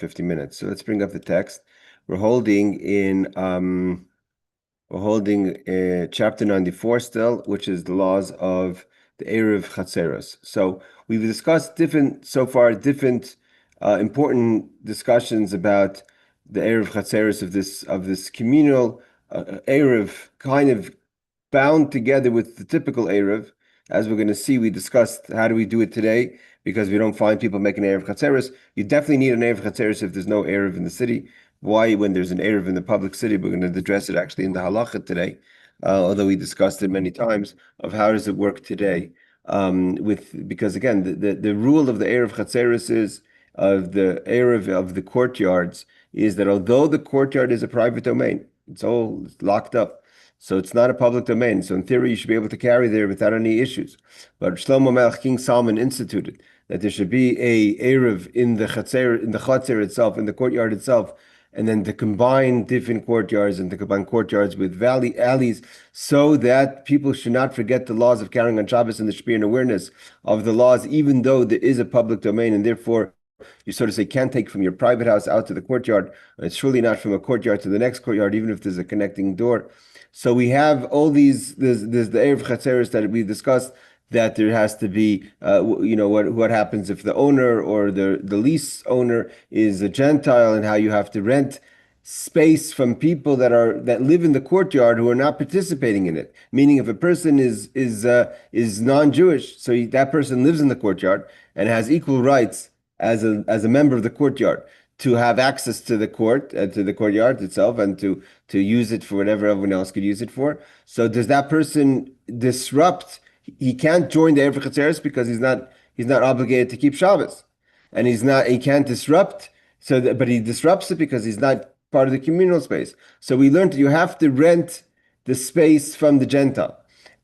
50 minutes. So let's bring up the text. We're holding chapter 94 still, which is the laws of the Eiruv Chatzeiros. So we've discussed different important discussions about the Eiruv Chatzeiros of this communal Eiruv, kind of bound together with the typical Eiruv. As we're going to see, we discussed how do we do it today, because we don't find people making Eiruv Chatzeiros. You definitely need an Eiruv Chatzeiros if there's no Eiruv in the city. Why, when there's an Eiruv in the public city? We're going to address it actually in the halachot today, although we discussed it many times, of how does it work today. Because again, the rule of the Eiruv Chatzeiros is, of the Eiruv of the courtyards, is that although the courtyard is a private domain, it's all locked up. So it's not a public domain. So in theory, you should be able to carry there without any issues. But Shlomo Melech, King Solomon, instituted that there should be a Eiruv in the Chatzer itself, in the courtyard itself, and then to combine different courtyards and to combine courtyards with alleys, so that people should not forget the laws of carrying on Shabbos, and there should be an awareness of the laws, even though there is a public domain, and therefore you sort of say can't take from your private house out to the courtyard. It's surely not from a courtyard to the next courtyard, even if there's a connecting door. So we have all these. There's the Eiruv Chatzeiros that we discussed, that there has to be, what happens if the owner or the lease owner is a Gentile, and how you have to rent space from people that live in the courtyard who are not participating in it. Meaning, if a person is non-Jewish, so that person lives in the courtyard and has equal rights as a member of the courtyard to have access to the courtyard itself, and to use it for whatever everyone else could use it for. So does that person disrupt? He can't join the Eiruv Chatzeiros because he's not obligated to keep Shabbos, and he can't disrupt. But he disrupts it because he's not part of the communal space. So we learned that you have to rent the space from the Gentile.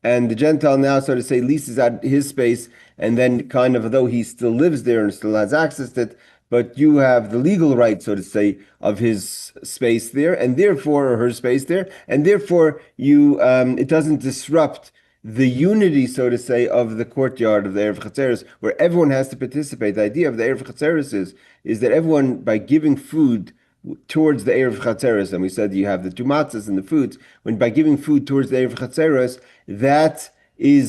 And the Gentile now, so to say, leases out his space, and then kind of, although he still lives there and still has access to it, but you have the legal right, so to say, of his space there, and therefore, or her space there, and therefore it doesn't disrupt the unity, so to say, of the courtyard of the Eiruv Chatzeiros, where everyone has to participate. The idea of the Eiruv Chatzeiros is that everyone, by giving food towards the Eiruv Chatzeiros, and we said you have the two matzahs and the foods, when by giving food towards the Eiruv Chatzeiros, that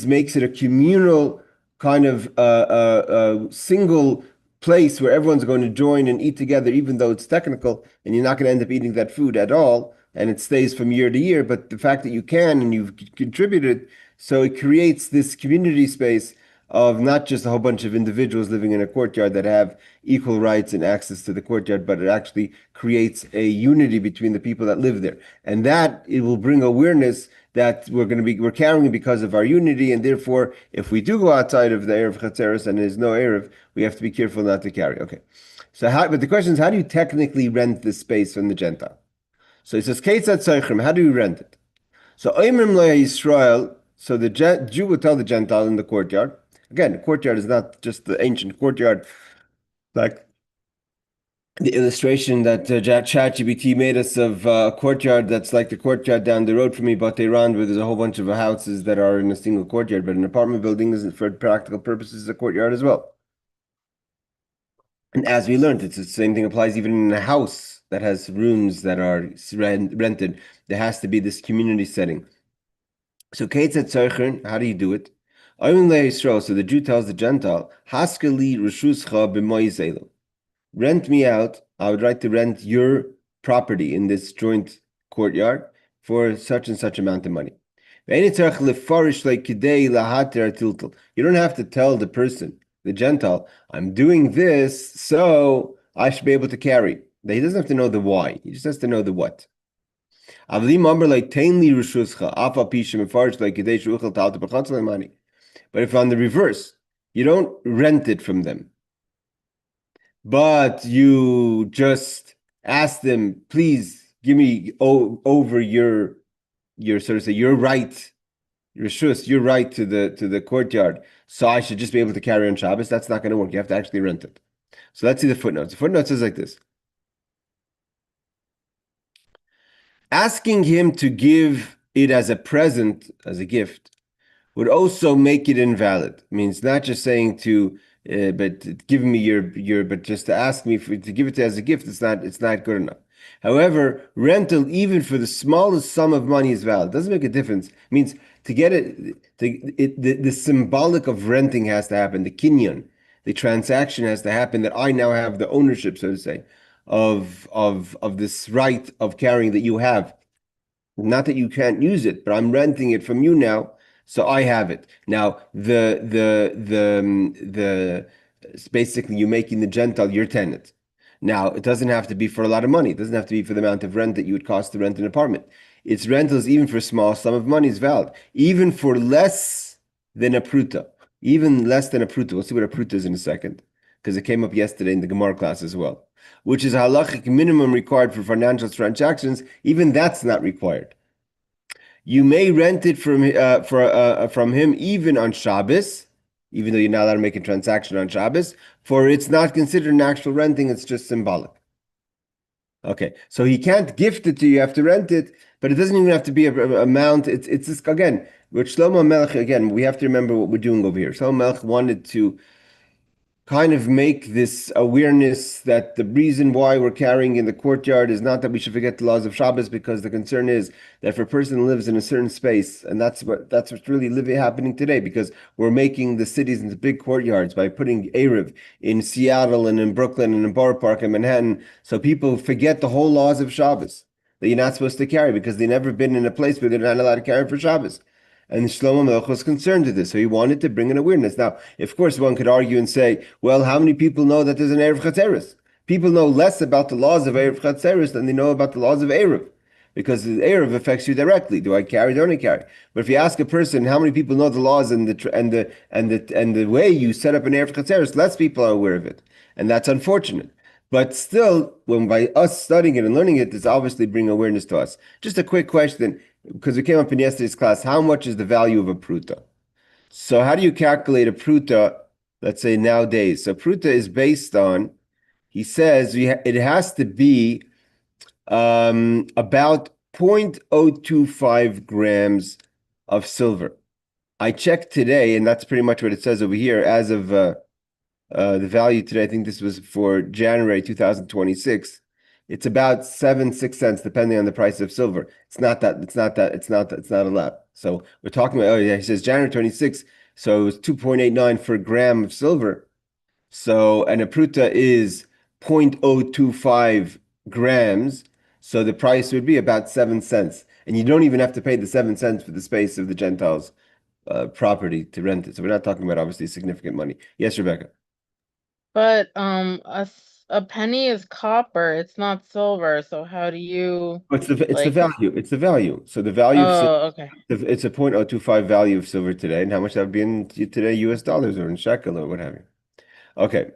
makes it a communal kind of single place where everyone's going to join and eat together, even though it's technical, and you're not going to end up eating that food at all, and it stays from year to year. But the fact that you can, and you've contributed, so it creates this community space of not just a whole bunch of individuals living in a courtyard that have equal rights and access to the courtyard, but it actually creates a unity between the people that live there. And that it will bring awareness that we're carrying because of our unity, and therefore, if we do go outside of the Eiruv Chatzeiros and there's no Eiruv, we have to be careful not to carry. Okay. But the question is, how do you technically rent this space from the Gentile? So it says, how do you rent it? So Oimrim Lo Yisrael, so the Jew will tell the Gentile in the courtyard. Again, the courtyard is not just the ancient courtyard, like the illustration that ChatGPT made us of a courtyard that's like the courtyard down the road from me, Bateiran, where there's a whole bunch of houses that are in a single courtyard. But an apartment building is, for practical purposes, a courtyard as well. And as we learned, it's the same thing applies even in a house that has rooms that are rented. There has to be this community setting. So how do you do it? So the Jew tells the Gentile, rent me out. I would like to rent your property in this joint courtyard for such and such amount of money. You don't have to tell the person, the Gentile, I'm doing this so I should be able to carry. He doesn't have to know the why. He just has to know the what. But if on the reverse, you don't rent it from them, but you just ask them, please give me over your sort of say your right, your right to the courtyard, so I should just be able to carry on Shabbos. That's not going to work. You have to actually rent it. So let's see the footnotes. The footnote says like this: asking him to give it as a present, as a gift, would also make it invalid. It means not just saying to but give me your, but just to ask me to give it as a gift, it's not good enough. However, rental, even for the smallest sum of money, is valid. It doesn't make a difference. It means to get the symbolic of renting has to happen. The kinyan, the transaction has to happen. That I now have the ownership, so to say, of this right of carrying that you have. Not that you can't use it, but I'm renting it from you now, so I have it. Now the it's basically you making the Gentile your tenant. Now it doesn't have to be for a lot of money. It doesn't have to be for the amount of rent that you would cost to rent an apartment. It's rentals even for a small sum of money is valid. Even for less than a pruta. Even less than a pruta. We'll see what a pruta is in a second. Because it came up yesterday in the Gemara class as well, which is a halachic minimum required for financial transactions. Even that's not required. You may rent it from him even on Shabbos, even though you're not allowed to make a transaction on Shabbos, for it's not considered an actual renting, it's just symbolic. Okay, so he can't gift it to you, you have to rent it, but it doesn't even have to be a amount. It's just, again, with Shlomo Melech, again, we have to remember what we're doing over here. Shlomo Melech wanted to kind of make this awareness that the reason why we're carrying in the courtyard is not that we should forget the laws of Shabbos, because the concern is that if a person lives in a certain space, and that's what's really happening today, because we're making the cities into big courtyards by putting Eruv in Seattle and in Brooklyn and in Borough Park and Manhattan, so people forget the whole laws of Shabbos that you're not supposed to carry because they've never been in a place where they're not allowed to carry for Shabbos. And Shlomo Melech was concerned with this, so he wanted to bring an awareness. Now, of course, one could argue and say, well, how many people know that there's an Eiruv Chatzeiros? People know less about the laws of Eiruv Chatzeiros than they know about the laws of Eiruv, because the Eiruv affects you directly. Do I carry? Don't I carry? But if you ask a person how many people know the laws and the way you set up an Eiruv Chatzeiros, less people are aware of it, and that's unfortunate. But still, when by us studying it and learning it, this obviously bring awareness to us. Just a quick question, because it came up in yesterday's class, how much is the value of a pruta? So how do you calculate a pruta, let's say nowadays? So pruta is based on, he says it has to be about 0.025 grams of silver. I checked today, and that's pretty much what it says over here, as of the value today, I think this was for January 2026. It's about 6 cents, depending on the price of silver. It's not a lot. So we're talking about, oh yeah, he says January 26, so it was 2.89 for a gram of silver. So, and a pruta is 0.025 grams. So the price would be about 7 cents. And you don't even have to pay the 7 cents for the space of the Gentiles' property to rent it. So we're not talking about obviously significant money. Yes, Rebecca. But a penny is copper, it's not silver. So how do you It's the like? value. It's the value. So the value of silver, Oh, okay. it's a 0.025 value of silver today, and how much that would be in today US dollars or in shekel or what have you. Okay,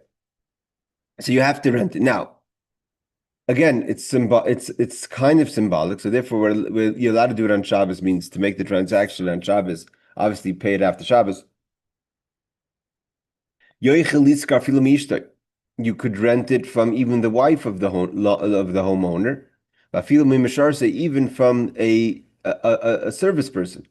so you have to rent it now. Again, it's kind of symbolic. So therefore, you're allowed to do it on Shabbos, means to make the transaction on Shabbos. Obviously, pay it after Shabbos. You could rent it from even the wife of the homeowner. Even from a service person.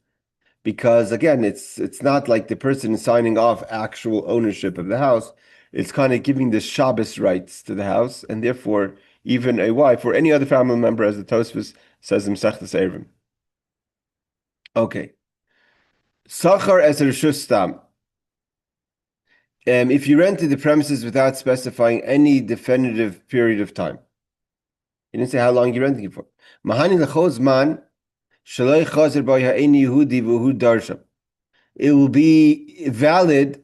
Because again, it's not like the person is signing off actual ownership of the house. It's kind of giving the Shabbos rights to the house, and therefore even a wife or any other family member, as the Tosfos says in Masechtas Eruvin. Okay. Sachar as reshus stam. If you rented the premises without specifying any definitive period of time, you didn't say how long you're renting it for. Mahani lechozman shaloi chazer by ha'eni Yehudi v'hu darsha. It will be valid.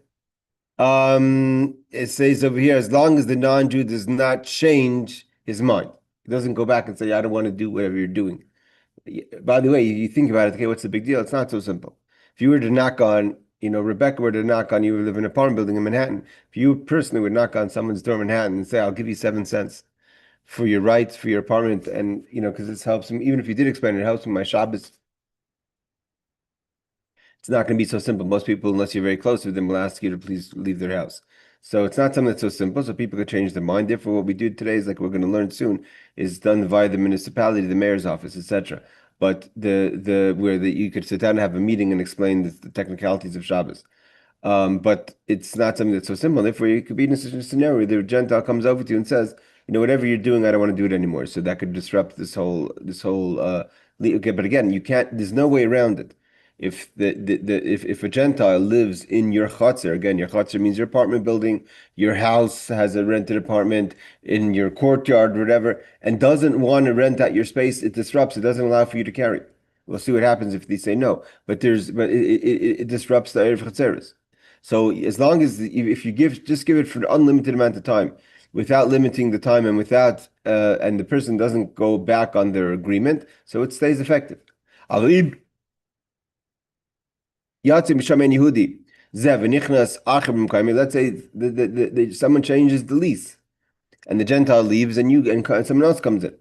It says over here, as long as the non-Jew does not change his mind, he doesn't go back and say, "I don't want to do whatever you're doing." By the way, you think about it. Okay, what's the big deal? It's not so simple. If you were to knock on, Rebecca were to knock on, you live in an apartment building in Manhattan. If you personally would knock on someone's door in Manhattan and say, "I'll give you 7 cents for your rights for your apartment," and because this helps him, even if you did explain it, it helps him my Shabbos. It's not going to be so simple. Most people, unless you're very close with them, will ask you to please leave their house. So it's not something that's so simple. So people could change their mind. Therefore, what we do today is, like we're going to learn soon, is done via the municipality, the mayor's office, etc. But you could sit down and have a meeting and explain the technicalities of Shabbos. But it's not something that's so simple. Therefore, you could be in a scenario where the Gentile comes over to you and says, whatever you're doing, I don't want to do it anymore. So that could disrupt this whole. Okay, but again, you can't. There's no way around it. If if a Gentile lives in your chutzner, again, your chutzner means your apartment building, your house has a rented apartment in your courtyard, whatever, and doesn't want to rent out your space, it disrupts. It doesn't allow for you to carry. We'll see what happens if they say no. But it disrupts the Eiruv Chatzeiros. So as long as if you just give it for an unlimited amount of time, without limiting the time and without and the person doesn't go back on their agreement, so it stays effective. Let's say someone changes the lease and the Gentile leaves and someone else comes in.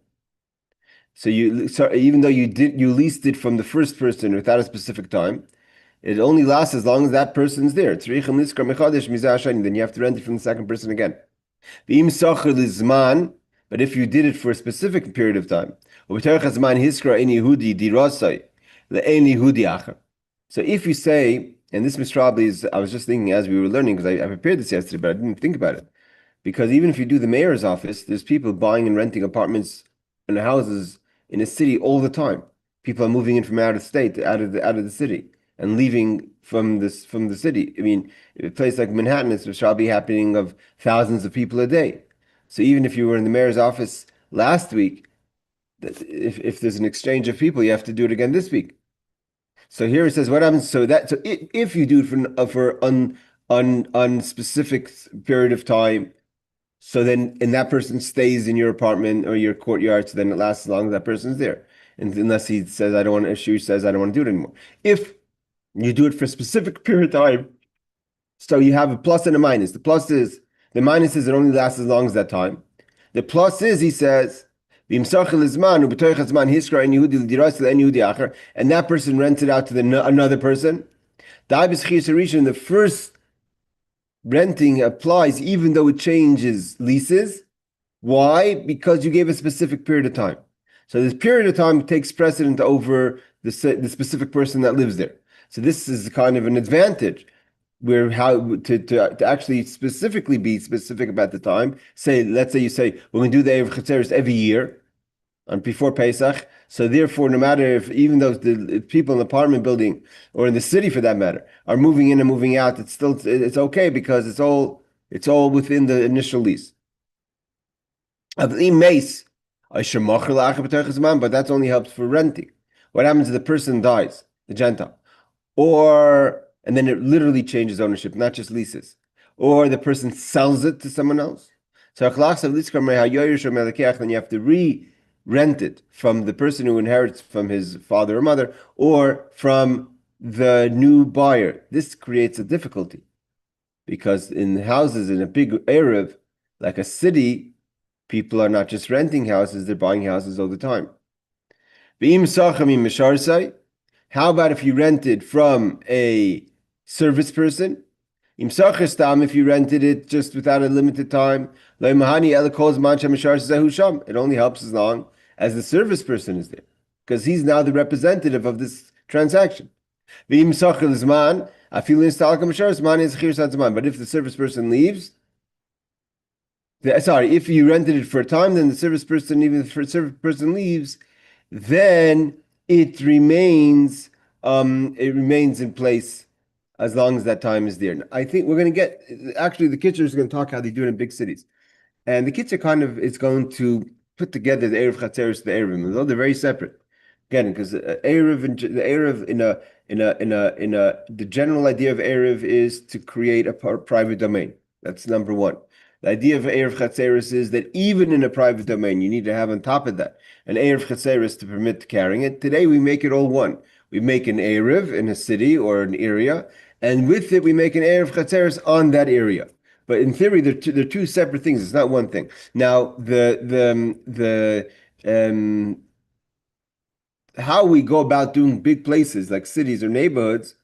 So even though you leased it from the first person without a specific time, it only lasts as long as that person's there. Then you have to rent it from the second person again. But if you did it for a specific period of time, so if you say, and this mistrabli is, I was just thinking as we were learning, because I prepared this yesterday, but I didn't think about it. Because even if you do the mayor's office, there's people buying and renting apartments and houses in a city all the time. People are moving in from out of state, out of the city, and leaving from the city. I mean, a place like Manhattan, it's probably happening of thousands of people a day. So even if you were in the mayor's office last week, if there's an exchange of people, you have to do it again this week. So here it says what happens. So if you do it for unspecific period of time, so then and that person stays in your apartment or your courtyard, so then it lasts as long as that person's there. And unless he says I don't want to, she says I don't want to do it anymore. If you do it for a specific period of time, so you have a plus and a minus. The minus is it only lasts as long as that time. The plus is, he says, and that person rents it out to another person. The first renting applies even though it changes leases. Why? Because you gave a specific period of time. So this period of time takes precedent over the specific person that lives there. So this is kind of an advantage where how to actually specifically be specific about the time. Let's say you say we're going to do the Eiruv Chatzeiros every year and before Pesach. So therefore, no matter if people in the apartment building or in the city for that matter are moving in and moving out, it's okay because it's all within the initial lease. But that only helps for renting. What happens if the person dies, the Gentile? And then it literally changes ownership, not just leases. Or the person sells it to someone else. So then you have to re-rent it from the person who inherits from his father or mother, or from the new buyer. This creates a difficulty. Because in houses, in a big Erev, like a city, people are not just renting houses, they're buying houses all the time. How about if you rented from a service person? If you rented it just without a limited time, it only helps as long as the service person is there, because he's now the representative of this transaction. But if the service person leaves, if you rented it for a time, then the service person, even if the service person leaves, then it remains in place as long as that time is there. I think we're going to actually the Kitzur is going to talk how they do it in big cities. And the Kitzur kind of is going to put together the Eiruv Chatzeiros, the Eiruvim, although they're very separate. Again, because the Eiruv the general idea of Eiruv is to create a private domain. That's number one. The idea of Eiruv Chatzeiros is that even in a private domain, you need to have on top of that an Eiruv Chatzeiros to permit carrying it. Today, we make it all one. We make an Eiruv in a city or an area, and with it, we make an Eiruv Chatzeiros on that area. But in theory, they're two separate things. It's not one thing. Now, how we go about doing big places like cities or neighborhoods,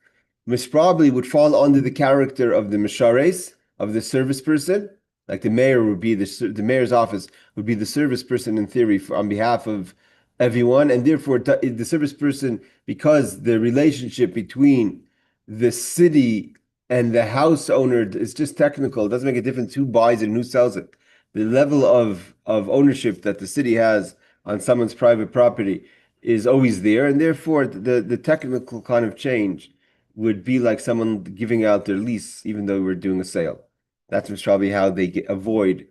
most probably would fall under the character of the mishares, of the service person. Like the mayor would be the mayor's office would be the service person in theory on behalf of everyone, and therefore the service person, because the relationship between the city and the house owner is just technical. It doesn't make a difference who buys it and who sells it. The level of ownership that the city has on someone's private property is always there, and therefore the technical kind of change would be like someone giving out their lease, even though we're doing a sale. That's probably how they avoid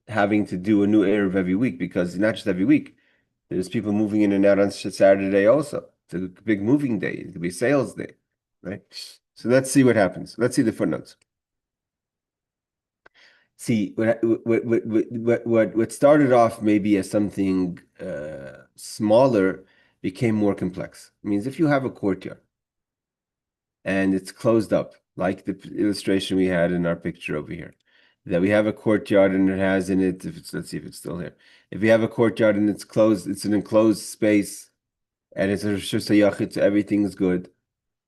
having to do a new Eruv every week, because not just every week, there's people moving in and out on Saturday also. It's a big moving day. It could be sales day, right? So let's see what happens. Let's see the footnotes. See what started off maybe as something smaller became more complex. It means if you have a courtyard and it's closed up, like the illustration we had in our picture over here, that we have a courtyard and it has in it, if it's, let's see if it's still here. If we have a courtyard and it's closed, it's an enclosed space and it's a Rishus HaYachid, so everything's good.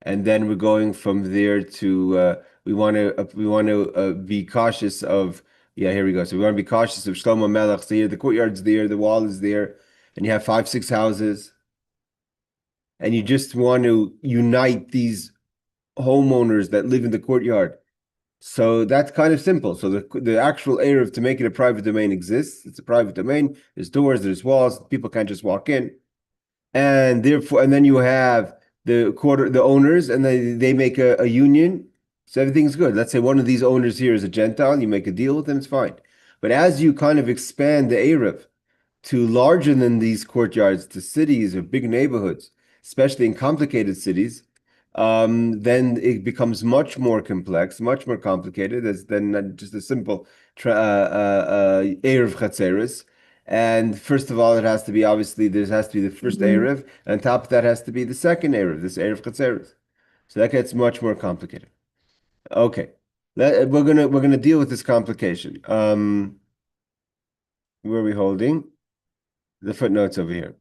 And then we're going from there to we want to be cautious of, yeah, here we go. So we want to be cautious of Shlomo Melech. So here the courtyard's there, the wall is there, and you have 5, 6 houses, and you just want to unite these homeowners that live in the courtyard. So that's kind of simple. So the actual Eruv to make it a private domain exists. It's a private domain. There's doors, there's walls. People can't just walk in, and therefore, and then you have the owners, and they make a union. So everything's good. Let's say one of these owners here is a Gentile. You make a deal with them, it's fine. But as you kind of expand the Eruv to larger than these courtyards, to cities or big neighborhoods, especially in complicated cities, then it becomes much more complex, much more complicated than just a simple Eiruv Chatzeiros. And first of all, it has to be, obviously, there has to be the first Eruv, and on top of that has to be the second Eruv, this Eiruv Chatzeiros. So that gets much more complicated. Okay, we're gonna deal with this complication. Where are we holding? The footnotes over here.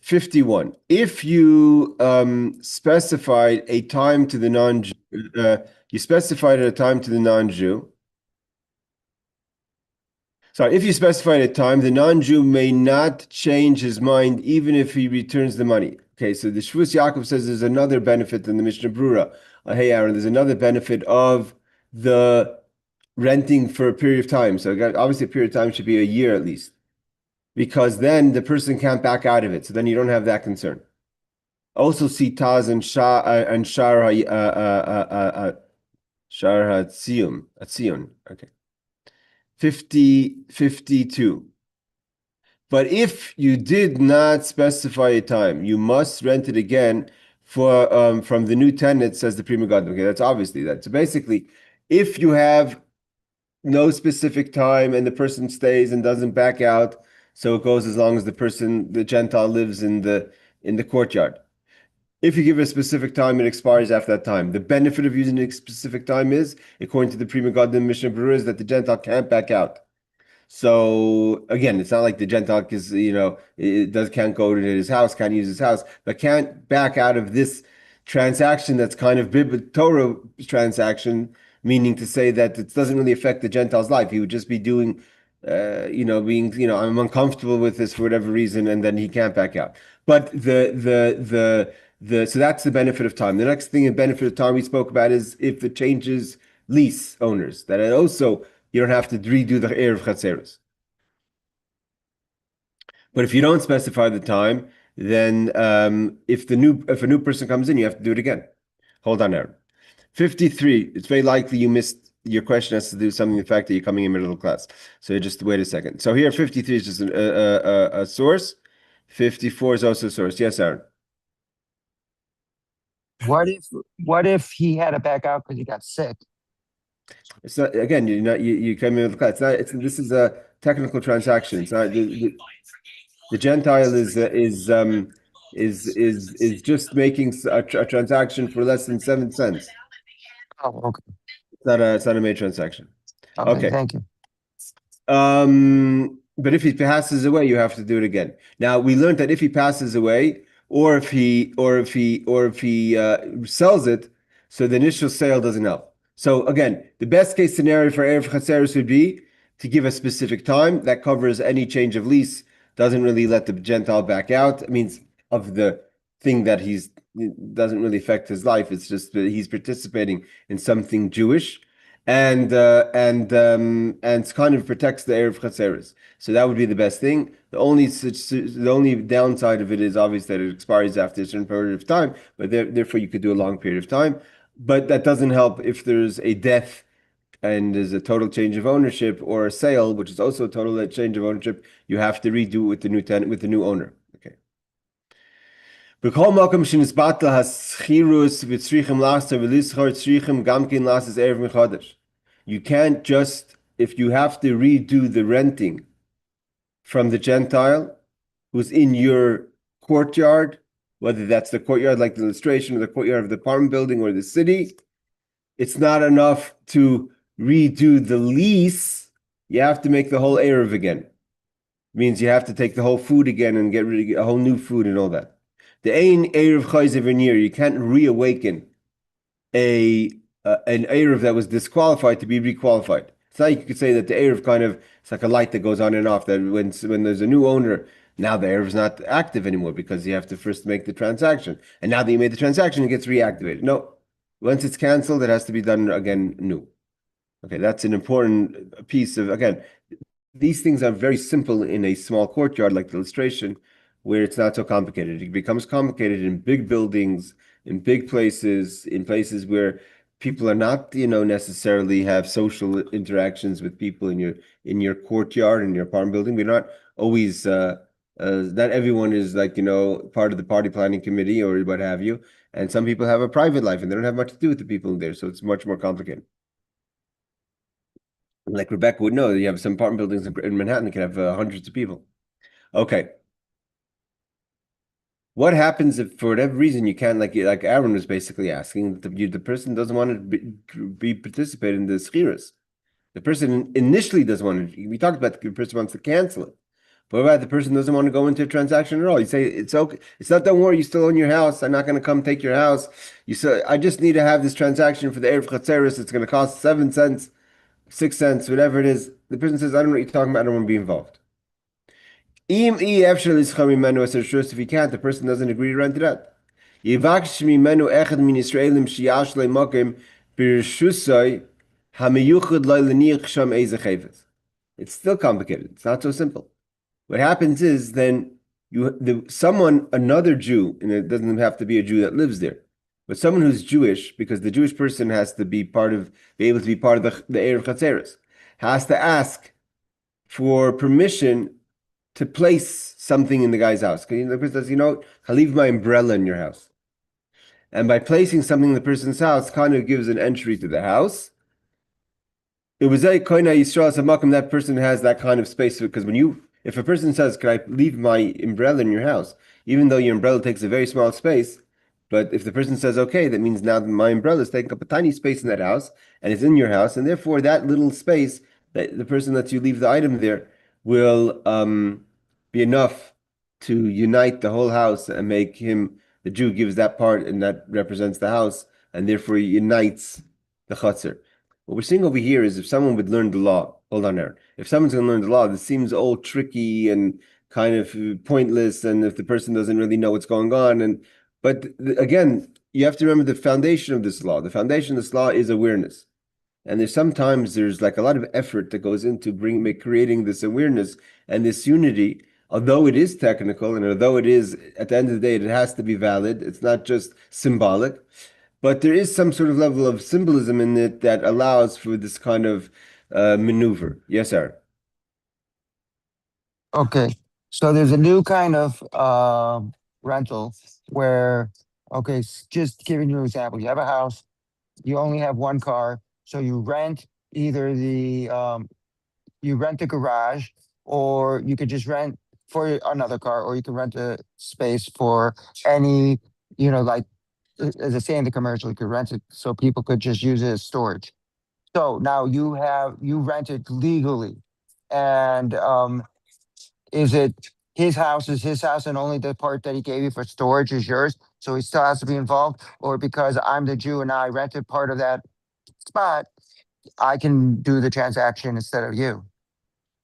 51. If you specified a time to the non-Jew, you specified a time to the non-Jew. Sorry, if you specified a time, the non-Jew may not change his mind even if he returns the money. Okay, so the Shvus Yaakov says there's another benefit than the Mishnah Brura. Hey, Aaron, there's another benefit of the renting for a period of time. So obviously a period of time should be a year at least, because then the person can't back out of it. So then you don't have that concern. Also see Taz and Shar Hatzion. Okay. 52. But if you did not specify a time, you must rent it again for from the new tenant, says the Pri Megadim. Okay, that's obviously that. So basically, if you have no specific time and the person stays and doesn't back out, so it goes as long as the Gentile lives in the courtyard. If you give a specific time, it expires after that time. The benefit of using a specific time is, according to the Pri Megadim Mishnah Berurah, is that the Gentile can't back out. So again, it's not like the Gentile is, can't go to his house, can't use his house, but can't back out of this transaction that's kind of Torah transaction, meaning to say that it doesn't really affect the Gentile's life. He would just be doing, I'm uncomfortable with this for whatever reason, and then he can't back out. But so that's the benefit of time. The next thing in benefit of time we spoke about is if it changes lease owners, that it also you don't have to redo the Eiruv Chatzeiros. But if you don't specify the time, then if a new person comes in, you have to do it again. Hold on, Aaron. 53. It's very likely you missed your question has to do with something the fact that you're coming in middle class. So just wait a second. So here 53 is just a source. 54 is also a source. Yes, Aaron. What if he had to back out because he got sick? It's not, again, you came in with the class. This is a technical transaction. It's not the Gentile is just making a transaction for less than 7 cents. Oh, okay. It's not a major transaction. Okay. Thank you. But if he passes away, you have to do it again. Now we learned that if he passes away, or if he sells it, so the initial sale doesn't help. So again, the best case scenario for Eiruv Chatzeiros would be to give a specific time that covers any change of lease, doesn't really let the Gentile back out. It means of the thing that it doesn't really affect his life. It's just that he's participating in something Jewish, and it kind of protects the Eiruv Chatzeiros. So that would be the best thing. The only downside of it is obvious that it expires after a certain period of time, but therefore you could do a long period of time. But that doesn't help if there's a death and there's a total change of ownership, or a sale, which is also a total change of ownership. You have to redo it with the new tenant, with the new owner. Okay. You can't just, if you have to redo the renting from the Gentile who's in your courtyard, whether that's the courtyard like the illustration, or the courtyard of the apartment building or the city, it's not enough to redo the lease. You have to make the whole Eruv again. It means you have to take the whole food again and get rid of a whole new food and all that. The Ein Eiruv Chatzeiros, you can't reawaken an Eiruv that was disqualified to be requalified. It's not, you could say that the Eiruv kind of, it's like a light that goes on and off, that when there's a new owner, now the Eruv is not active anymore because you have to first make the transaction. And now that you made the transaction, it gets reactivated. No, once it's canceled, it has to be done again new. Okay, that's an important piece of, again, these things are very simple in a small courtyard like the illustration, where it's not so complicated. It becomes complicated in big buildings, in big places, in places where people are not, necessarily have social interactions with people in your courtyard, in your apartment building. We're not always, not everyone is like, part of the party planning committee or what have you. And some people have a private life and they don't have much to do with the people in there. So it's much more complicated. Like Rebecca would know, you have some apartment buildings in Manhattan that can have hundreds of people. Okay. What happens if, for whatever reason, you can't, like Aaron was basically asking, the person doesn't want to be participate in the schiras. The person initially doesn't want to. We talked about the person wants to cancel it. But what about the person doesn't want to go into a transaction at all? You say it's okay. It's not, don't worry, you still own your house. I'm not going to come take your house. You say, I just need to have this transaction for the Eiruv Chatzeiros. It's going to cost 7 cents, 6 cents, whatever it is. The person says, I don't know what you're talking about. I don't want to be involved. If he can't, the person doesn't agree to rent it out. It's still complicated. It's not so simple. What happens is then another Jew, and it doesn't have to be a Jew that lives there, but someone who's Jewish, because the Jewish person has to be able to be part of the Eiruv Chatzeiros, has to ask for permission to place something in the guy's house. The person says, I'll leave my umbrella in your house. And by placing something in the person's house, kind of gives an entry to the house. It was a koina Yisrael Samakim, that person has that kind of space, because if a person says, can I leave my umbrella in your house? Even though your umbrella takes a very small space, but if the person says, okay, that means now my umbrella is taking up a tiny space in that house, and it's in your house, and therefore that little space, that the person lets you leave the item there, will be enough to unite the whole house and make him, the Jew gives that part, and that represents the house, and therefore unites the chutzner. What we're seeing over here is if someone would learn the law, hold on, Aaron. If someone's going to learn the law, this seems all tricky and kind of pointless, and if the person doesn't really know what's going on, but again, you have to remember the foundation of this law. The foundation of this law is awareness. And there's like a lot of effort that goes into creating this awareness and this unity, although it is technical, and although it is, at the end of the day, it has to be valid. It's not just symbolic, but there is some sort of level of symbolism in it that allows for this kind of maneuver. Yes, sir. Okay, so there's a new kind of rental where, okay, just giving you an example, you have a house, you only have one car, so you rent either you rent a garage, or you could just rent for another car, or you can rent a space for any, like, as I say in the commercial, you could rent it so people could just use it as storage. So now you rent it legally, and is it his house is his house, and only the part that he gave you for storage is yours, so he still has to be involved? Or because I'm the Jew and I rented part of that spot, I can do the transaction instead of you?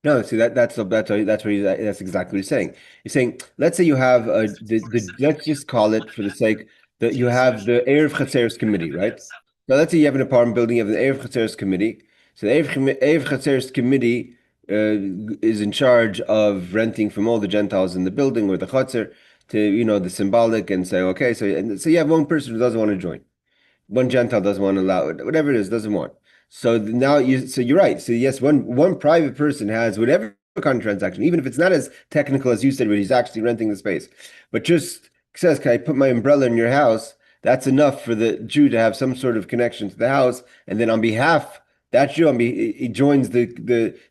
No, see that's that's exactly what he's saying. He's saying, let's say you have let's just call it for the sake that you have the Eiruv Chatzeiros committee, right? So let's say you have an apartment building, you have the Eiruv Chatzeiros committee. So the Eiruv Chatzeiros committee is in charge of renting from all the Gentiles in the building or the Chatzer to, the symbolic, and say, okay, so you have one person who doesn't want to join. One Gentile doesn't want to allow it, whatever it is, doesn't want. So now you're right. So yes, one private person has whatever kind of transaction, even if it's not as technical as you said, where he's actually renting the space, but just says, "Can I put my umbrella in your house?" That's enough for the Jew to have some sort of connection to the house, and then on behalf that Jew, he joins the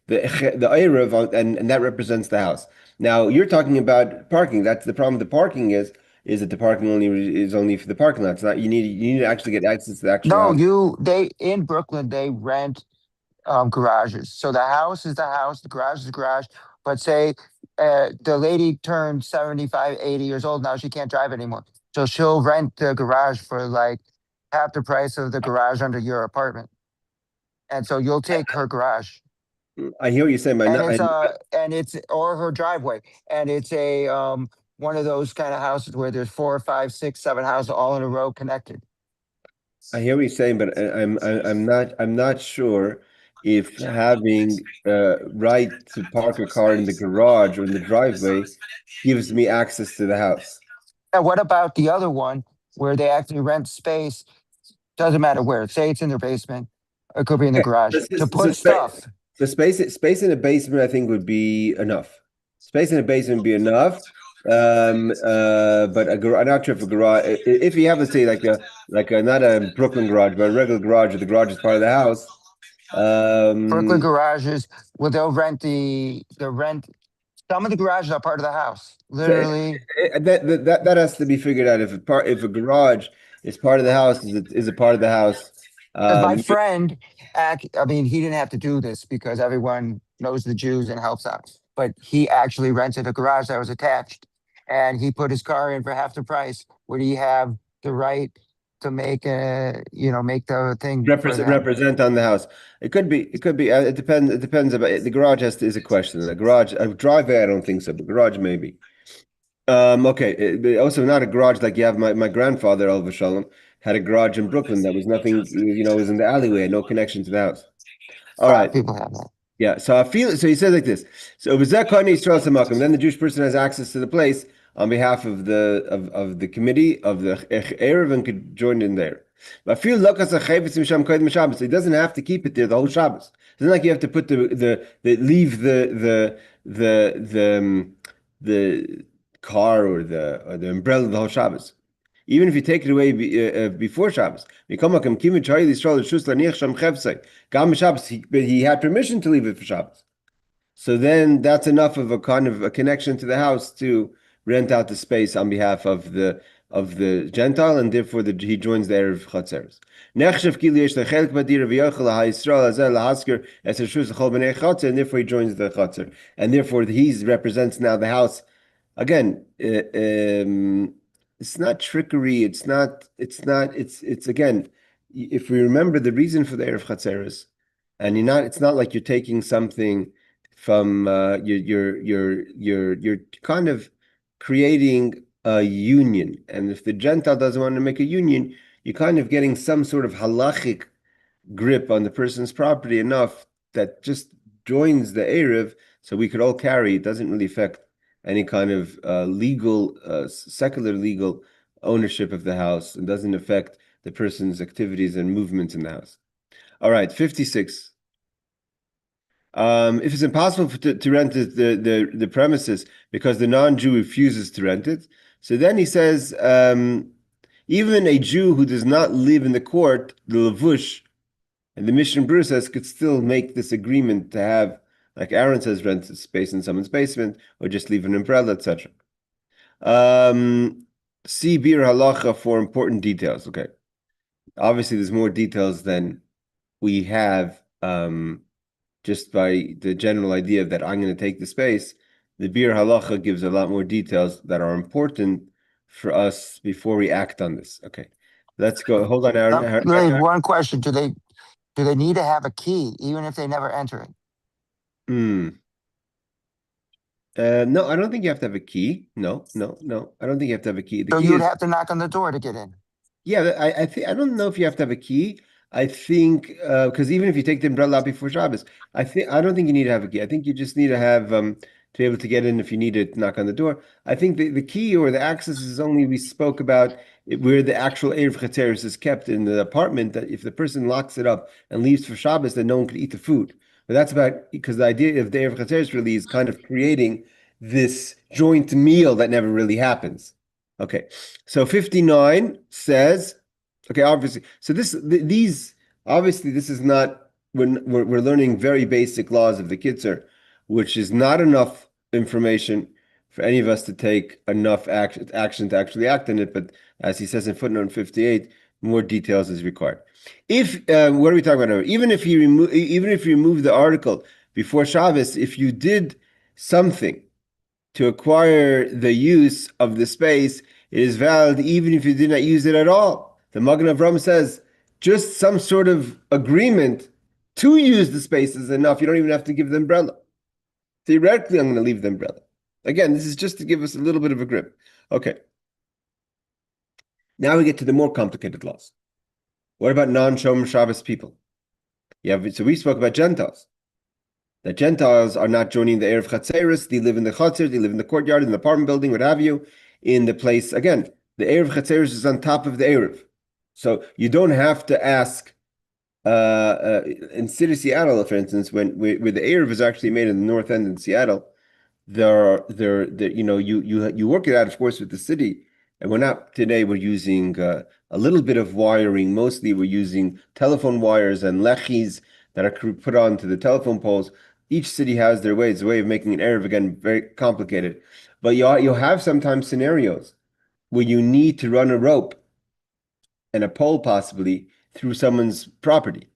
Eruv, and that represents the house. Now you're talking about parking. That's the problem. The parking is that the parking is only for the parking lot. It's not, you need to actually get access to the actual No, house. they in Brooklyn they rent garages. So the house is the house, the garage is the garage. But say the lady turned 75, 80 years old now, she can't drive anymore. So she'll rent the garage for like half the price of the garage under your apartment. And so you'll take her garage. I hear what you're saying, but And it's or her driveway. And it's a one of those kind of houses where there's 4, 5, 6, 7 houses all in a row connected. I hear what you're saying, but I'm not sure if having right to park a car in the garage or in the driveway gives me access to the house. And what about the other one where they actually rent space? Doesn't matter where. Say it's in their basement. It could be in the Okay. garage This to is put stuff. the space in a basement, I think, would be enough. Space in a basement would be enough. But I'm not sure if a garage, if you have, let's say, like a not a Brooklyn garage, but a regular garage, or the garage is part of the house. Brooklyn Um, garages, well, they'll rent the rent. Some of the garages are part of the house. so Literally, that has to be figured out. If a garage is part of the house, is a part of the house. as my Um, friend, I mean, he didn't have to do this because everyone knows the Jews and helps out. But he actually rented a garage that was attached, and he put his car in for half the price. Would he have the right to make the thing for them? represent on the house. It could be. It depends. It depends about the garage is a question. A driveway, I don't think so, but garage maybe. Okay. But also not a garage like you have. My grandfather, Al Shalom, had a garage in Brooklyn that was nothing. Was in the alleyway, had no connection to the house. A All lot of right. people have that. Yeah, so I feel so he says like this. So then the Jewish person has access to the place on behalf of the committee of the Erev and could join in there. But I feel so he doesn't have to keep it there the whole Shabbos. It's not like you have to put leave the car or the umbrella the whole Shabbos. Even if you take it away before Shabbos, Shabbos, he had permission to leave it for Shabbos. So then that's enough of a kind of a connection to the house to rent out the space on behalf of the Gentile, and therefore he joins the Eiruv Chatzeiros. And therefore he joins the Chatzer, and therefore he represents now the house. Again, it's not trickery. It's not. It's again. If we remember the reason for the Eiruv Chatzeiros, and you're not. It's not like you're taking something from you're kind of creating a union. And if the Gentile doesn't want to make a union, you're kind of getting some sort of halachic grip on the person's property enough that just joins the Erev, so we could all carry. It doesn't really affect any kind of secular legal ownership of the house, and doesn't affect the person's activities and movements in the house. All right, 56. If it's impossible to rent the premises because the non-Jew refuses to rent it, so then he says, even a Jew who does not live in the court, the Levush, and the Mishnah Berurah says, could still make this agreement to have, like Aaron says, rent space in someone's basement, or just leave an umbrella, etc. See Bir Halacha for important details. Okay. Obviously, there's more details than we have just by the general idea that I'm going to take the space. The Bir Halacha gives a lot more details that are important for us before we act on this. Okay. Let's go. Hold on, Aaron. Really, one question: do they need to have a key even if they never enter it? No, I don't think you have to have a key. No. I don't think you have to have a key. The So key you'd is, have to knock on the door to get in. yeah, I think I don't know if you have to have a key. I think because even if you take the umbrella out before Shabbos, I don't think you need to have a key. I think you just need to have to be able to get in if you need to knock on the door. I think the key or the access is only we spoke about where the actual Eiruv Chatzeiros is kept in the apartment. That if the person locks it up and leaves for Shabbos, then no one could eat the food. But that's about because the idea of the Eiruv Chatzeiros really is kind of creating this joint meal that never really happens. Okay, so 59 says, okay, obviously, so these obviously this is not we're learning very basic laws of the Kitzur, which is not enough information for any of us to take enough action to actually act on it. But as he says in footnote 58, more details is required. If what are we talking about now? Even if you remove the article before Shabbos, if you did something to acquire the use of the space, it is valid even if you did not use it at all. The Magen Avraham says just some sort of agreement to use the space is enough. You don't even have to give the umbrella. Theoretically, I'm going to leave the umbrella. Again, this is just to give us a little bit of a grip. Okay. Now we get to the more complicated laws. What about non-Shomer Shabbos people? So we spoke about Gentiles. The Gentiles are not joining the Eiruv Chatzeiros. They live in the Chutzir, they live in the courtyard, in the apartment building, what have you, in the place. Again, the Eiruv Chatzeiros is on top of the Eiruv. So you don't have to ask, in city of Seattle, for instance, where the Eiruv is actually made in the north end in Seattle, you work it out, of course, with the city. And we're using a little bit of wiring. Mostly we're using telephone wires and lechis that are put onto the telephone poles. Each city has their way. It's a way of making an Erev, again, very complicated. But you'll have sometimes scenarios where you need to run a rope and a pole possibly through someone's property.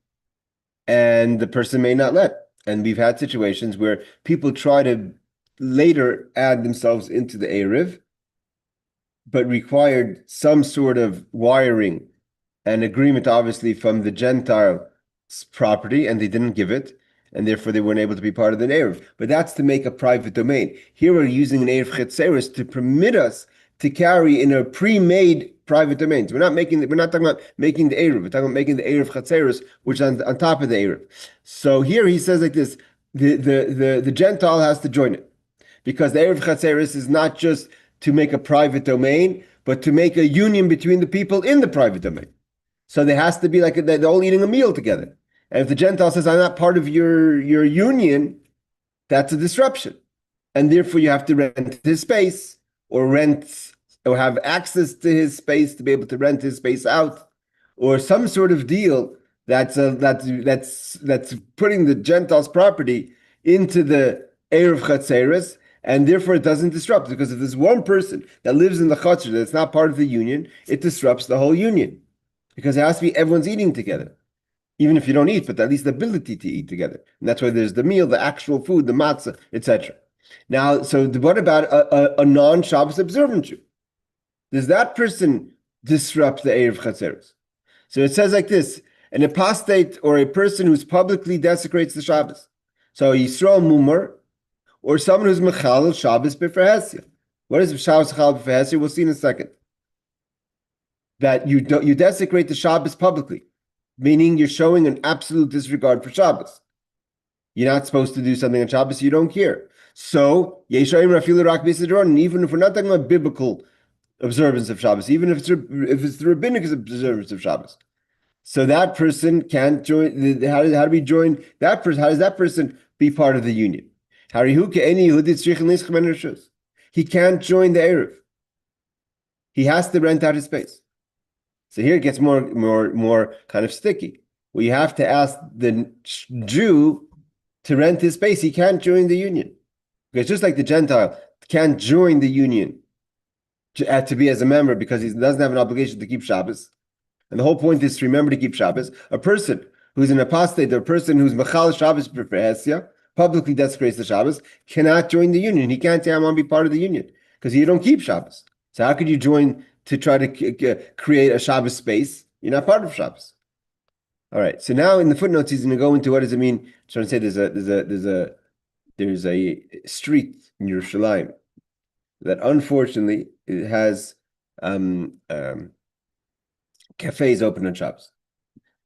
And the person may not let. And we've had situations where people try to later add themselves into the Erev, but required some sort of wiring and agreement, obviously, from the Gentile property, and they didn't give it, and therefore they weren't able to be part of the Erev. But that's to make a private domain. Here we're using an Eiruv Chatzeiros to permit us to carry in a pre-made private domain. So we're not talking about making the Erev. We're talking about making the Eiruv Chatzeiros, which is on top of the Erev. So here he says like this: the Gentile has to join it because the Eiruv Chatzeiros is not just to make a private domain, but to make a union between the people in the private domain. So there has to be like they're all eating a meal together. And if the Gentile says, I'm not part of your union, that's a disruption. And therefore you have to rent his space or have access to his space to be able to rent his space out, or some sort of deal that's putting the Gentile's property into the Eiruv Chatzeiros, and therefore it doesn't disrupt. Because if there's one person that lives in the Chutzir that's not part of the union, it disrupts the whole union. Because it has to be everyone's eating together. Even if you don't eat, but at least the ability to eat together. And that's why there's the meal, the actual food, the matzah, etc. Now, so what about a non-Shabbos observant Jew? Does that person disrupt the Eiruv Chatzeiros? So it says like this: an apostate or a person who's publicly desecrates the Shabbos. So Yisrael Mumar, or someone who's Mechalel Shabbos B'Ferhesia. What is Shabbos Mechalel B'Ferhesia? We'll see in a second. That you desecrate the Shabbos publicly, meaning you're showing an absolute disregard for Shabbos. You're not supposed to do something on Shabbos, you don't care. So, and even if we're not talking about biblical observance of Shabbos, even if it's the rabbinic observance of Shabbos, so that person can't join. How do we join that person? How does that person be part of the union? He can't join the Eruv. He has to rent out his space. So here it gets more kind of sticky. We have to ask the Jew to rent his space. He can't join the union. Because just like the Gentile can't join the union to be as a member because he doesn't have an obligation to keep Shabbos. And the whole point is to remember to keep Shabbos. A person who's an apostate, or a person who's Mechal Shabbos B'Ferhesia, publicly desecrates the Shabbos, cannot join the union. He can't say, I want to be part of the union because you don't keep Shabbos. So how could you join to try to create a Shabbos space? You're not part of Shabbos. All right. So now in the footnotes, he's going to go into what does it mean. I'm trying to say there's there's a street in Yerushalayim that unfortunately it has cafes open on Shabbos.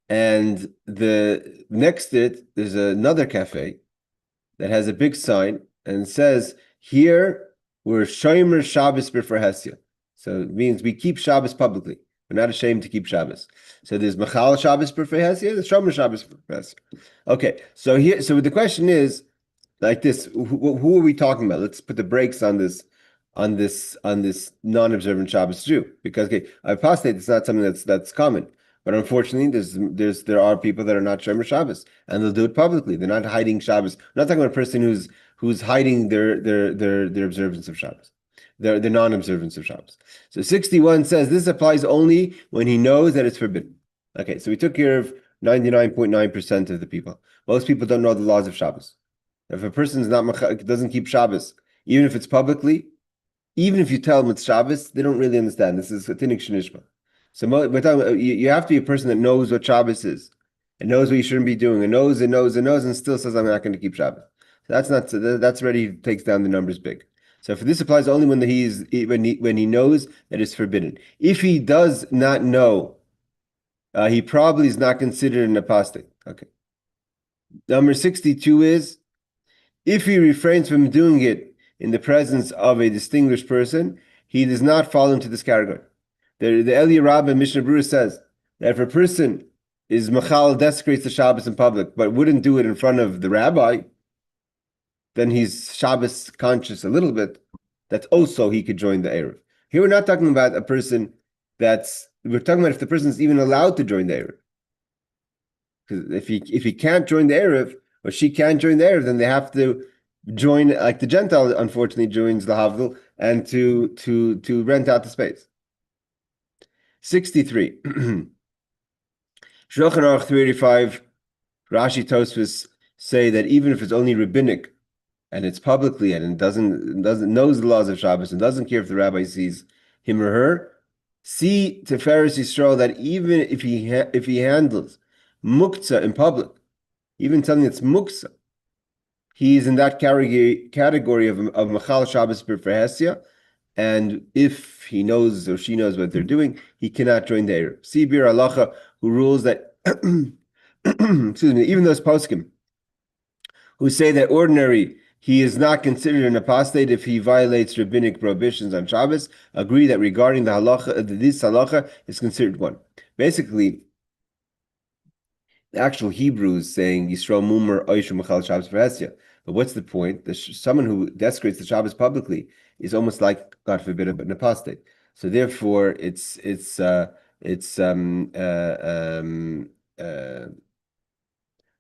And the next to it, there's another cafe that has a big sign and says, here we're Shomer Shabbos b'Frahesya. So it means we keep Shabbos publicly. We're not ashamed to keep Shabbos. So there's Machal Shabbos b'Frahesya, there's Shomer Shabbos b'Frahesya. Okay, so the question is like this: who are we talking about? Let's put the brakes on this non-observant Shabbos Jew, because apostate is not something that's common. But unfortunately, there are people that are not Shomer Shabbos, and they'll do it publicly. They're not hiding Shabbos. I'm not talking about a person who's hiding their observance of Shabbos, their non-observance of Shabbos. So 61 says this applies only when he knows that it's forbidden. Okay, so we took care of 99.9% of the people. Most people don't know the laws of Shabbos. If a person doesn't keep Shabbos, even if it's publicly, even if you tell them it's Shabbos, they don't really understand. This is Tinik Shenishma. So you have to be a person that knows what Shabbos is, and knows what you shouldn't be doing, and knows, and still says, I'm not going to keep Shabbos. So that's already takes down the numbers big. So for this applies only when he knows that it's forbidden. If he does not know, he probably is not considered an apostate. Okay. Number 62 is, if he refrains from doing it in the presence of a distinguished person, he does not fall into this category. The Eli Rabbah Mishnah Berurah says that if a person is machal, desecrates the Shabbos in public, but wouldn't do it in front of the rabbi, then he's Shabbos conscious a little bit. That's also he could join the Eruv. Here we're not talking about a person we're talking about if the person is even allowed to join the Eruv. Because if he can't join the Eruv, or she can't join the Eruv, then they have to join, like the Gentile unfortunately joins the Havdil, and to rent out the space. 63. Shulchan Aruch 385, Rashi Tosfos say that even if it's only rabbinic and it's publicly and it doesn't knows the laws of Shabbos and doesn't care if the rabbi sees him or her, see Tiferes Yisrael that even if he handles muktzah in public, even something that's muktzah, he's in that category of Machal Shabbos b'Frahesya. And if he knows or she knows what they're doing, he cannot join the Eruv. See Bir Halacha, who rules that, excuse me, even those poskim who say that ordinary, he is not considered an apostate if he violates rabbinic prohibitions on Shabbos, agree that regarding the halacha, this halacha is considered one. Basically, the actual Hebrew is saying Yisrael Mumer Oishu Machal Shabbos B'Hesya. But what's the point? Someone who desecrates the Shabbos publicly is almost like, God forbid, an apostate. So therefore, you're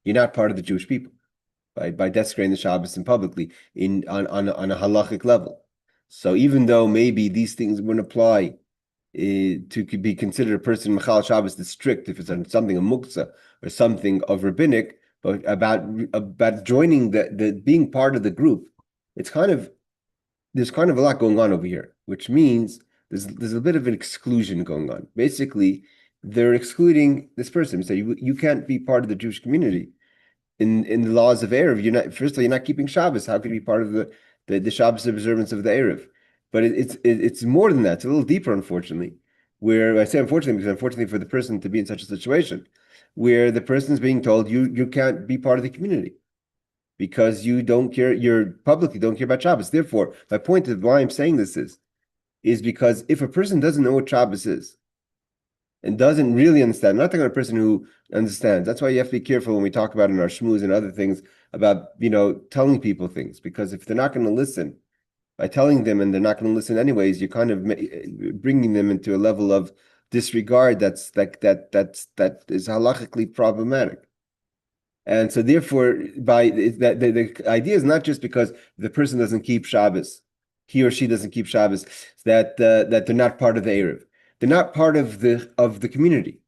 not part of the Jewish people by desecrating the Shabbos and publicly on a halachic level. So even though maybe these things wouldn't apply to be considered a person Machal Shabbos that's strict if it's something of muktzah or something of rabbinic, but about joining the being part of the group, there's kind of a lot going on over here, which means there's a bit of an exclusion going on. Basically, they're excluding this person. So you can't be part of the Jewish community in the laws of Eruv. First of all, you're not keeping Shabbos. How could you be part of the Shabbos observance of the Eruv? But it's more than that. It's a little deeper, unfortunately. Where I say unfortunately, because unfortunately for the person to be in such a situation, where the person is being told you can't be part of the community because you don't care, you publicly don't care about Shabbos. Therefore, my point of why I'm saying this is because if a person doesn't know what Shabbos is and doesn't really understand, I'm not talking about a person who understands. That's why you have to be careful when we talk about in our shmooze and other things about telling people things, because if they're not going to listen by telling them and they're not going to listen anyways, you're kind of bringing them into a level of disregard that is halachically problematic. And so therefore, the idea is not just because the person doesn't keep Shabbos, he or she doesn't keep Shabbos, that they're not part of the Eruv. They're not part of the community.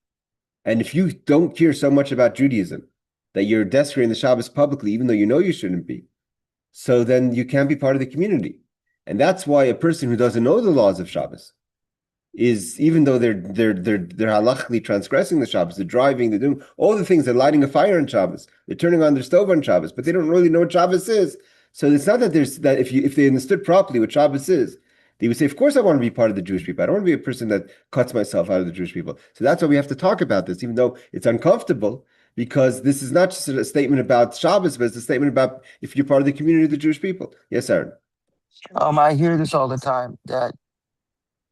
And if you don't care so much about Judaism that you're desecrating the Shabbos publicly, even though you know you shouldn't be, so then you can't be part of the community. And that's why a person who doesn't know the laws of Shabbos is, even though they're halachically transgressing the Shabbos, they're driving, they're doing all the things, they're lighting a fire on Shabbos, they're turning on their stove on Shabbos, but they don't really know what Shabbos is. So it's not that there's that if they understood properly what Shabbos is, they would say, of course I want to be part of the Jewish people. I don't want to be a person that cuts myself out of the Jewish people. So that's why we have to talk about this, even though it's uncomfortable, because this is not just a statement about Shabbos, but it's a statement about if you're part of the community of the Jewish people. Yes, Aaron. I hear this all the time that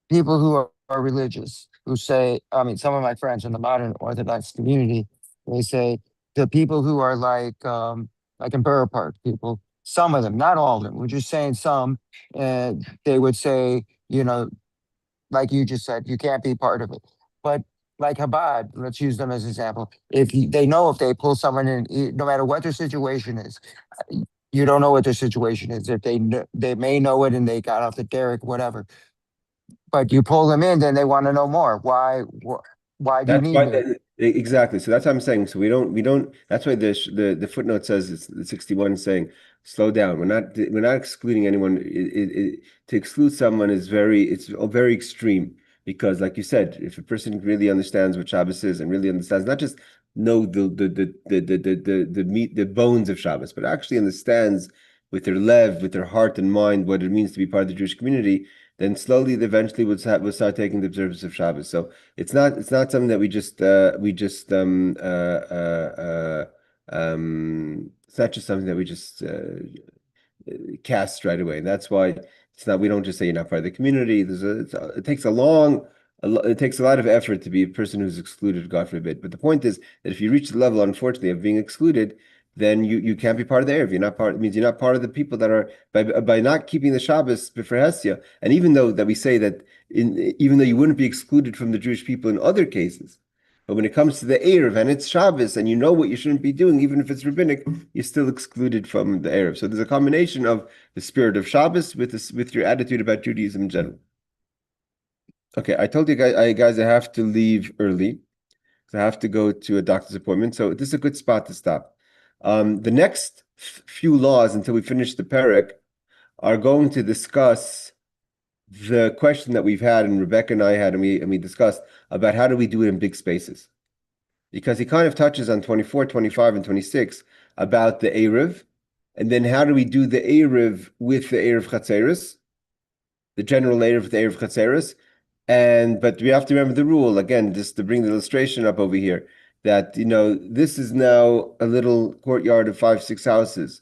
people who are religious who say, I mean, some of my friends in the modern Orthodox community, they say the people who are like in Borough Park people, some of them, not all of them, we're just saying some, and they would say, like you just said, you can't be part of it. But like Chabad, let's use them as an example. They know if they pull someone in, no matter what their situation is, you don't know what their situation is. If they may know it and they got off the derrick, whatever. But you pull them in, then they want to know more. Why do you That's need why me? exactly. So that's what I'm saying. So we don't. That's why the footnote says it's the 61 saying slow down. We're not excluding anyone. To exclude someone is it's very extreme because, like you said, if a person really understands what Shabbos is and really understands not just know the meat, the bones of Shabbos, but actually understands with their lev, with their heart and mind what it means to be part of the Jewish community, then slowly, eventually, we'll start taking the observance of Shabbos. So it's not something that it's not just something that we just cast right away. And that's why it's not. We don't just say you're not part of the community. It takes it takes a lot of effort to be a person who's excluded, God forbid. But the point is that if you reach the level, unfortunately, of being excluded, then you can't be part of the Erev. You're not part. It means you're not part of the people that are by not keeping the Shabbos b'fer Hestia. And even though that we say that even though you wouldn't be excluded from the Jewish people in other cases, but when it comes to the Erev and it's Shabbos and you know what you shouldn't be doing, even if it's rabbinic, you're still excluded from the Erev. So there's a combination of the spirit of Shabbos with your attitude about Judaism in general. Okay, I told you guys I have to leave early. I have to go to a doctor's appointment. So this is a good spot to stop. The next few laws until we finish the parak are going to discuss the question that we've had and Rebecca and I had and we discussed about how do we do it in big spaces. Because he kind of touches on 24, 25, and 26 about the Eiruv. And then how do we do the Eiruv with the Eiruv Chatzeiros, the general Eiruv, the Eiruv Chatzeiros. But we have to remember the rule again, just to bring the illustration up over here, that this is now a little courtyard of 5-6 houses,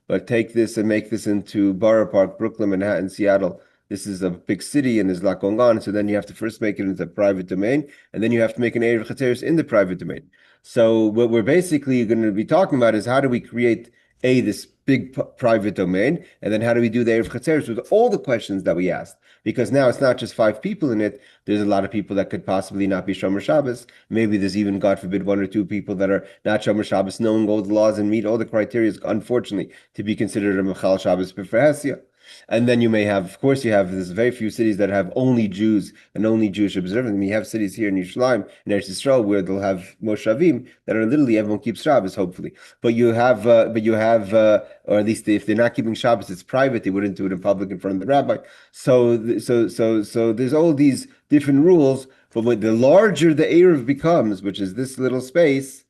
but take this and make this into Borough Park, Brooklyn, Manhattan, Seattle. This is a big city and there's a lot going on. So then you have to first make it into private domain, and then you have to make an Eiruv Chatzeiros in the private domain. So what we're basically going to be talking about is how do we create this big private domain, and then how do we do the Eiruv Chatzeiros with all the questions that we asked? Because now it's not just 5 people in it. There's a lot of people that could possibly not be Shomer Shabbos. Maybe there's even, God forbid, 1 or 2 people that are not Shomer Shabbos, knowing all the laws and meet all the criteria, unfortunately, to be considered a Mechal Shabbos b'fer Hestia. And then you may have, of course, there's very few cities that have only Jews and only Jewish observers. And we have cities here in Yerushalayim, in Eretz Yisrael, where they'll have Moshavim that are literally everyone keeps Shabbos, hopefully. Or at least if they're not keeping Shabbos, it's private. They wouldn't do it in public in front of the rabbi. So there's all these different rules. But when the larger the Eruv becomes, which is this little space,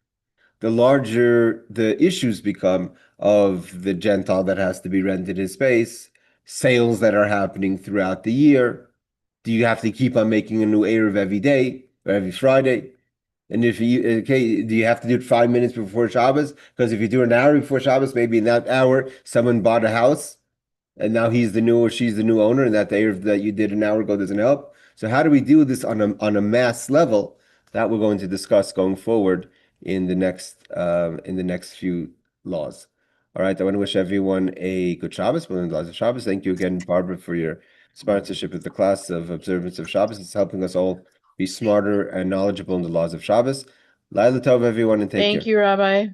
the larger the issues become of the Gentile that has to be rented his space, sales that are happening throughout the year. Do you have to keep on making a new Eruv every day or every Friday? And do you have to do it 5 minutes before Shabbos? Because if you do an hour before Shabbos, maybe in that hour, someone bought a house and now he's the new or she's the new owner, and that the Eruv that you did an hour ago doesn't help. So how do we do this on a mass level? That we're going to discuss going forward in the next few laws. All right, I want to wish everyone a good Shabbos, one of the laws of Shabbos. Thank you again, Barbara, for your sponsorship of the class of observance of Shabbos. It's helping us all be smarter and knowledgeable in the laws of Shabbos. Laila Tov, everyone, and take care. Thank you, Rabbi.